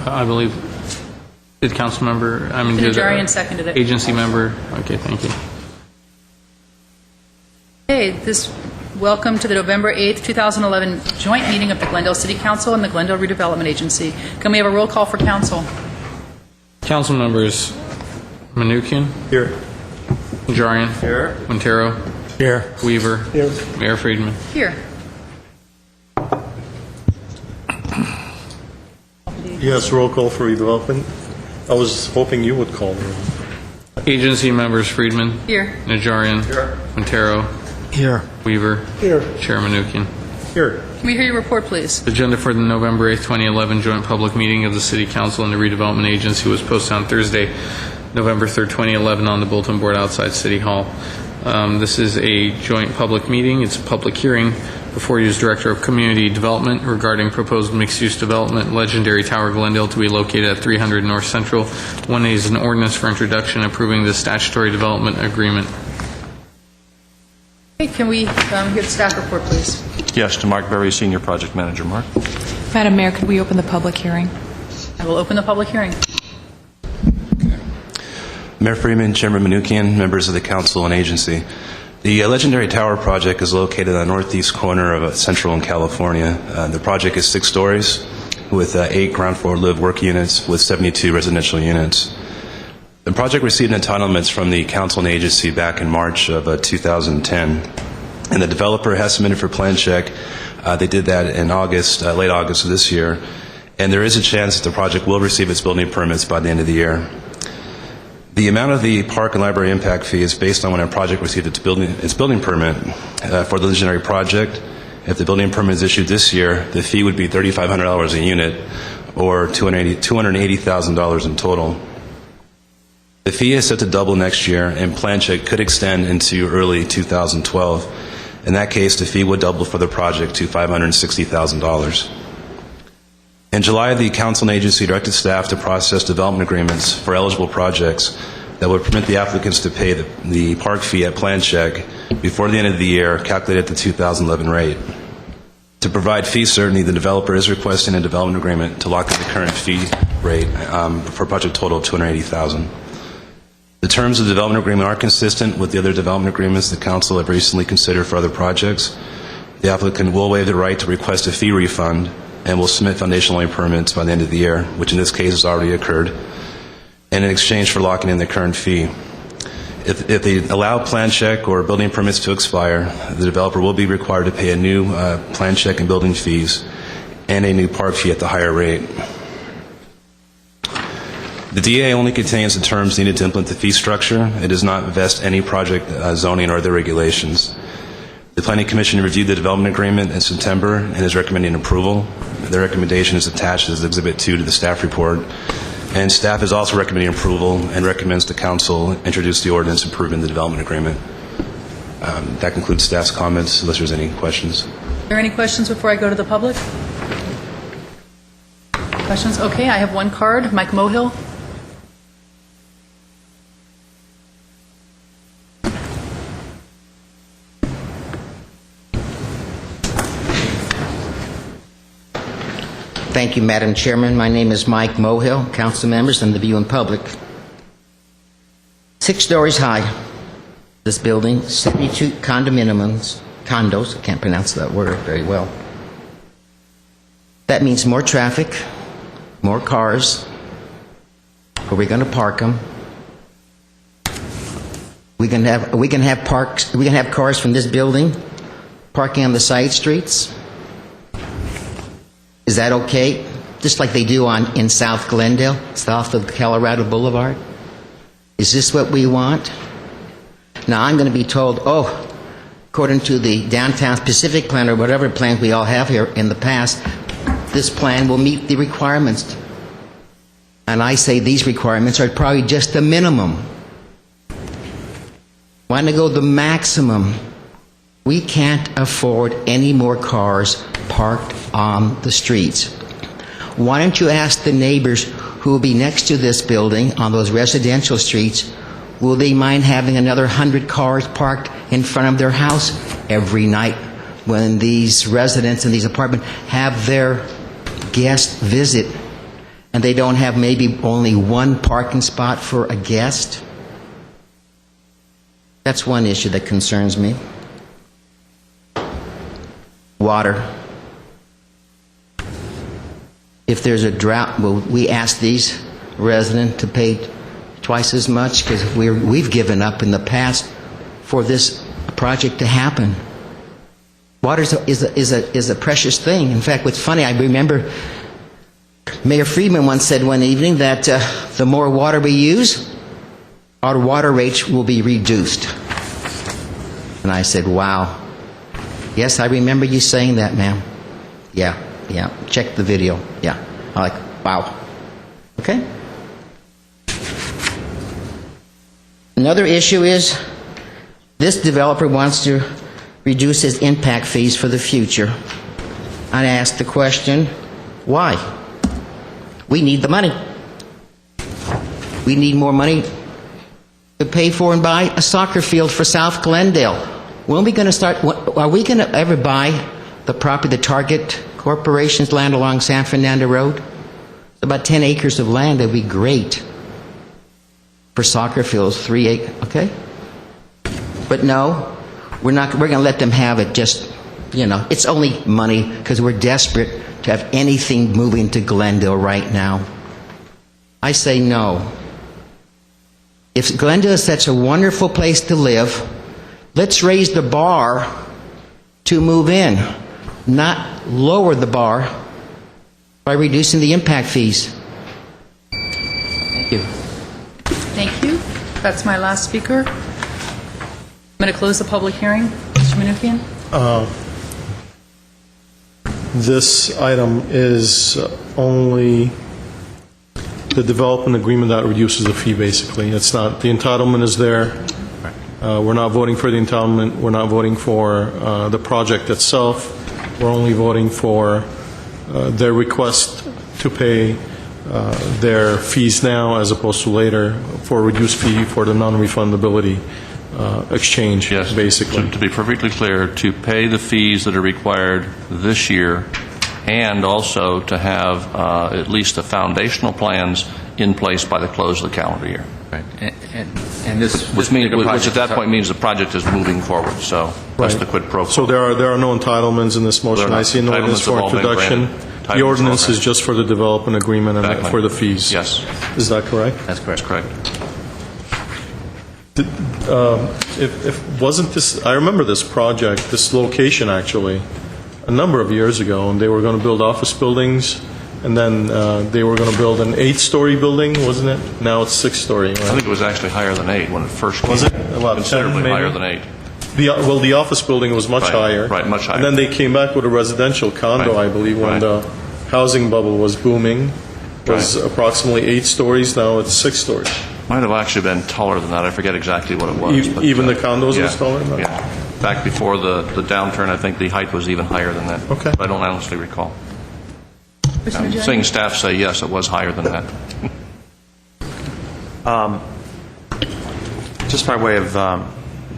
I believe, did council member, I mean, Najarian seconded it. agency member, okay, thank you. Okay, welcome to the November 8th, 2011 joint meeting of the Glendale City Council and the Glendale Redevelopment Agency. Can we have a roll call for council? Council members Manukian. Here. Najarian. Here. Montero. Here. Weaver. Here. Mayor Friedman. Here. Yes, roll call for redevelopment. I was hoping you would call me. Agency members Friedman. Here. Najarian. Here. Montero. Here. Weaver. Here. Chair Manukian. Here. Can we hear your report, please? Agenda for the November 8th, 2011 joint public meeting of the City Council and the Redevelopment Agency was posted on Thursday, November 3rd, 2011 on the bulletin board outside City Hall. This is a joint public meeting. It's a public hearing before you as Director of Community Development regarding proposed mixed-use development, Legendary Tower Glendale, to be located at 300 North Central. 1A is an ordinance for introduction approving the statutory development agreement. Okay, can we hear the staff report, please? Yes, to Mark Berry, Senior Project Manager. Mark? Madam Mayor, could we open the public hearing? I will open the public hearing. Mayor Freeman, Chairman Manukian, members of the Council and Agency. The Legendary Tower project is located on the northeast corner of Central and California. The project is 6 stories with 8 ground floor live-work units with 72 residential units. The project received entitlements from the Council and Agency back in March of 2010, and the developer has submitted for plan check. They did that in August, late August of this year, and there is a chance that the project will receive its building permits by the end of the year. The amount of the park and library impact fee is based on when a project received its building permit. For the Legendary project, if the building permit is issued this year, the fee would be $3,500 a unit, or $280,000 in total. The fee is set to double next year, and plan check could extend into early 2012. In that case, the fee would double for the project to $560,000. In July, the Council and Agency directed staff to process development agreements for eligible projects that would permit the applicants to pay the park fee at plan check before the end of the year, calculated at the 2011 rate. To provide fee certainty, the developer is requesting a development agreement to lock in the current fee rate for a project total of $280,000. The terms of the development agreement are consistent with the other development agreements the Council have recently considered for other projects. The applicant will waive the right to request a fee refund and will submit foundation-only permits by the end of the year, which in this case has already occurred, and in exchange for locking in the current fee. If they allow plan check or building permits to expire, the developer will be required to pay a new plan check and building fees and a new park fee at the higher rate. The DA only contains the terms needed to implement the fee structure. It does not vest any project zoning or other regulations. The Planning Commission reviewed the development agreement in September and is recommending approval. The recommendation is attached as Exhibit 2 to the staff report. And staff is also recommending approval and recommends the Council introduce the ordinance approving the development agreement. That concludes staff's comments, unless there's any questions. Are there any questions before I go to the public? Questions? Okay, I have one card. Mike Mohill. Thank you, Madam Chairman. My name is Mike Mohill, council members, and the viewing public. 6 stories high, this building, 72 condos, I can't pronounce that word very well. That means more traffic, more cars. Where are we going to park them? We can have cars from this building parking on the side streets. Is that okay? Just like they do in South Glendale, south of Colorado Boulevard? Is this what we want? Now I'm going to be told, according to the Downtown Pacific Plan or whatever plans we all have here in the past, this plan will meet the requirements. And I say these requirements are probably just the minimum. Why not go the maximum? We can't afford any more cars parked on the streets. Why don't you ask the neighbors who will be next to this building on those residential streets, will they mind having another 100 cars parked in front of their house every night when these residents in these apartments have their guests visit? and they don't have maybe only one parking spot for a guest? That's one issue that concerns me. Water. If there's a drought, will we ask these residents to pay twice as much? Because we've given up in the past for this project to happen. Water is a precious thing. In fact, what's funny, I remember Mayor Friedman once said one evening that the more water we use, our water rates will be reduced. And I said, wow. Yes, I remember you saying that, ma'am. Yeah. Check the video. Yeah. I'm like, wow. Okay. Another issue is this developer wants to reduce his impact fees for the future. I asked the question, why? We need the money. We need more money to pay for and buy a soccer field for South Glendale. When are we going to start? Are we going to ever buy the property, the Target Corporation's land along San Fernando Road? It's about 10 acres of land. That would be great for soccer fields, 3 acres, okay? But no, we're going to let them have it just, it's only money because we're desperate to have anything moving to Glendale right now. I say no. If Glendale is such a wonderful place to live, let's raise the bar to move in, not lower the bar by reducing the impact fees. Thank you. Thank you. That's my last speaker. I'm going to close the public hearing. Mr. Menuchyan? This item is only the development agreement that reduces the fee, basically. It's not, the entitlement is there. We're not voting for the entitlement. We're not voting for the project itself. We're only voting for their request to pay their fees now as opposed to later for a reduced fee for the non-refundability exchange, yes, basically. To be perfectly clear, to pay the fees that are required this year and also to have at least the foundational plans in place by the close of the calendar year. Right. And this Which at that point means the project is moving forward, so that's Right. the quid pro quo. So there are no entitlements in this motion. There are not. I see an ordinance Entitlements for have all been introduction. granted. The Entitlements ordinance are is just for the development agreement and Exactly. for the fees. Yes, Is that correct? That's correct. that's correct. If wasn't this, I remember this project, this location actually, a number of years ago, and they were going to build office buildings, and then they were going to build an 8-story building, wasn't it? Now it's 6-story, I right? think it was actually higher than 8 when it first came. Was it? About 10 Considerably maybe? higher than 8. Well, the office building was much Right, higher. right, much higher. And then they came back with a residential condo, Right, I believe, when right. the housing bubble was booming. It was Right. approximately 8 stories, now it's 6 stories. Might have actually been taller than that. I forget exactly what it was. but, Even the condos yeah, was taller than that? Yeah. Back before the downturn, I think the height was even higher than that. Okay. But I don't honestly recall. Mr. I'm Najarian? seeing staff say, yes, it was higher than that. Just by way of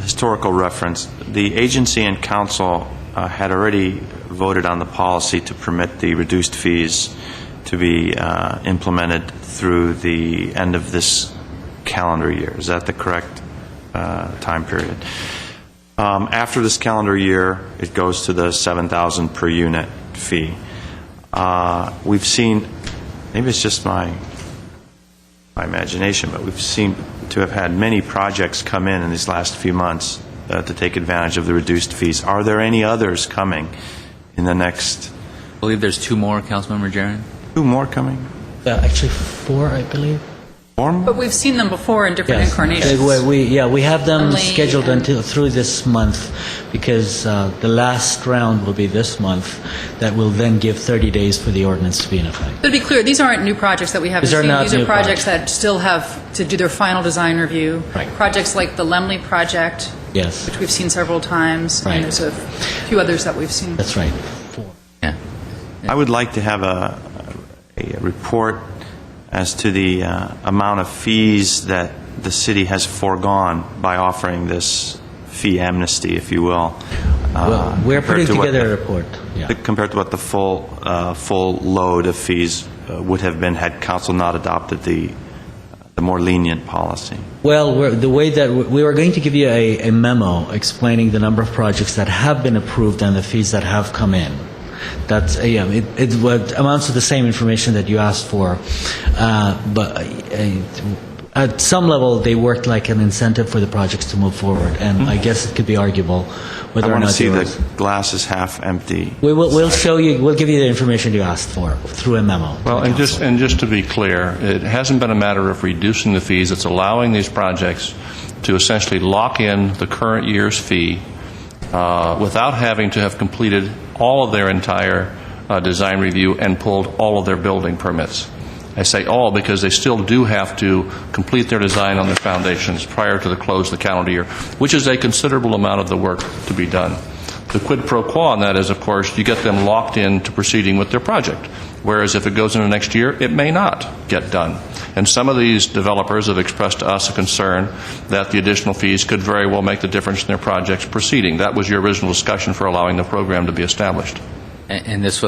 historical reference, the agency and council had already voted on the policy to permit the reduced fees to be implemented through the end of this calendar year. Is that the correct time period? After this calendar year, it goes to the $7,000 per unit fee. We've seen, maybe it's just my imagination, but we've seen to have had many projects come in these last few months to take advantage of the reduced fees. Are there any others coming in the next? I believe there's 2 more, Councilmember Jaron. 2 more coming? Actually, 4, I believe. 4 more? But we've seen them before in different Yes. incarnations. We have them Only- scheduled through this month because the last round will be this month. That will then give 30 days for the ordinance to be in effect. To be clear, these aren't new projects that we haven't These are seen. not These are new projects that still have to do their final design review. Right. Projects like the Lemley project, Yes, which we've seen several times. Right. And there's a few others that we've seen. that's right. 4. Yeah. I would like to have a report as to the amount of fees that the city has foregone by offering this fee amnesty, if you will. Well, we're compared putting to what together the- a report. Yeah. Compared to what the full load of fees would have been had council not adopted the more lenient policy? Well, the way that we were going to give you a memo explaining the number of projects that have been approved and the fees that have come in. That's it what amounts to the same information that you asked for, but at some level they worked like an incentive for the projects to move forward, and I guess it could be arguable whether I or want not to see they the glass is half empty. We'll show you. We'll give you the information you asked for through a memo. Well, and just to be clear, it hasn't been a matter of reducing the fees. It's allowing these projects to essentially lock in the current year's fee without having to have completed all of their entire design review and pulled all of their building permits. I say all because they still do have to complete their design on their foundations prior to the close of the calendar year, which is a considerable amount of the work to be done. The quid pro quo on that is, of course, you get them locked into proceeding with their project, whereas if it goes into next year, it may not get done. And some of these developers have expressed to us a concern that the additional fees could very well make the difference in their projects proceeding. That was your original discussion for allowing the program to be established. And this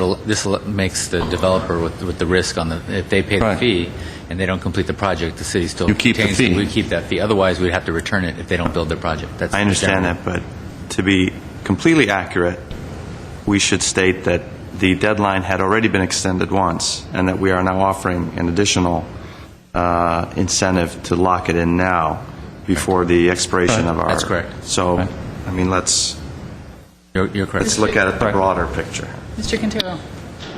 makes the developer with the risk on if they pay the Right. fee and they don't complete the project, the city still You keep the retains fee. We keep that fee. Otherwise, we'd have to return it if they don't build their project. That's I understand that, but to be completely accurate, we should state that the deadline had already been extended once, and that we are now offering an additional incentive to lock it in now before the expiration of our... That's correct. So, Right. I mean, let's You're correct. look at it the broader picture. Mr. Quintero.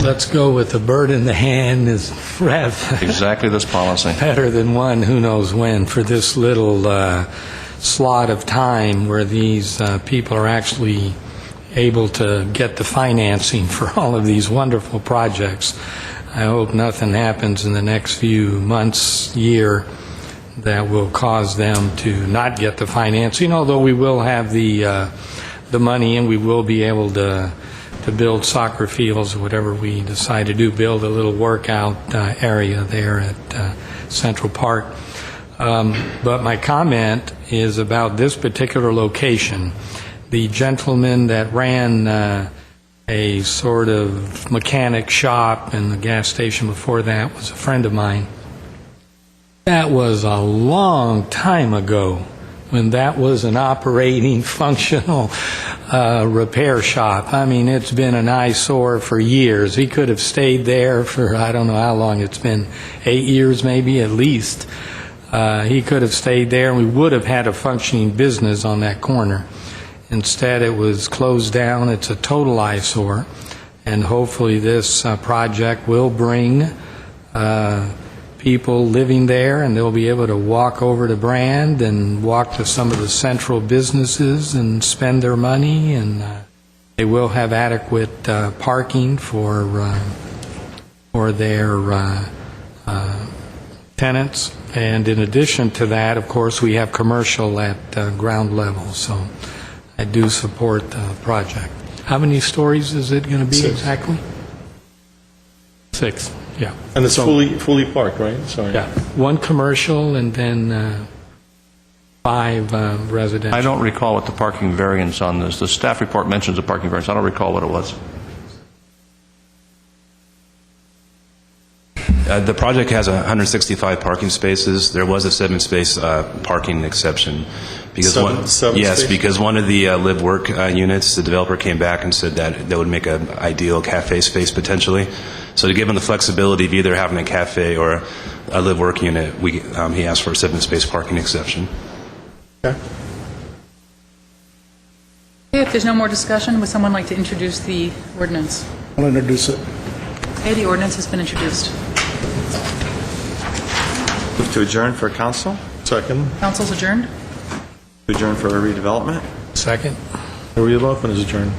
Let's go with the bird in the hand is Exactly this policy. better than one who knows when for this little slot of time where these people are actually able to get the financing for all of these wonderful projects. I hope nothing happens in the next few months, year, that will cause them to not get the financing, although we will have the money and we will be able to build soccer fields or whatever we decide to do, build a little workout area there at Central Park. But my comment is about this particular location. The gentleman that ran a sort of mechanic shop and the gas station before that was a friend of mine. That was a long time ago when that was an operating, functional repair shop. I mean, it's been an eyesore for years. He could have stayed there for, I don't know how long it's been, 8 years maybe at least. He could have stayed there and we would have had a functioning business on that corner. Instead, it was closed down. It's a total eyesore. And hopefully this project will bring people living there, and they'll be able to walk over to Brand and walk to some of the central businesses and spend their money, and they will have adequate parking for their tenants. And in addition to that, of course, we have commercial at ground level, so I do support the project. How many stories is it going to be 6. exactly? 6, yeah. And it's fully parked, right? Sorry. Yeah, 1 commercial and then 5 residential. I don't recall what the parking variance on this. The staff report mentions a parking variance. I don't recall what it was. The project has 165 parking spaces. There was a 7-space parking exception. Because Seven yes, spaces? because one of the live-work units, the developer came back and said that would make an ideal cafe space potentially. So to give him the flexibility of either having a cafe or a live-work unit, he asked for a 7-space parking exception. Okay. Okay, if there's no more discussion, would someone like to introduce the ordinance? I'll introduce it. Okay, the ordinance has been introduced. Move to adjourn for council? Second. Council's adjourned. To adjourn for redevelopment? Second. The redevelopment is adjourned.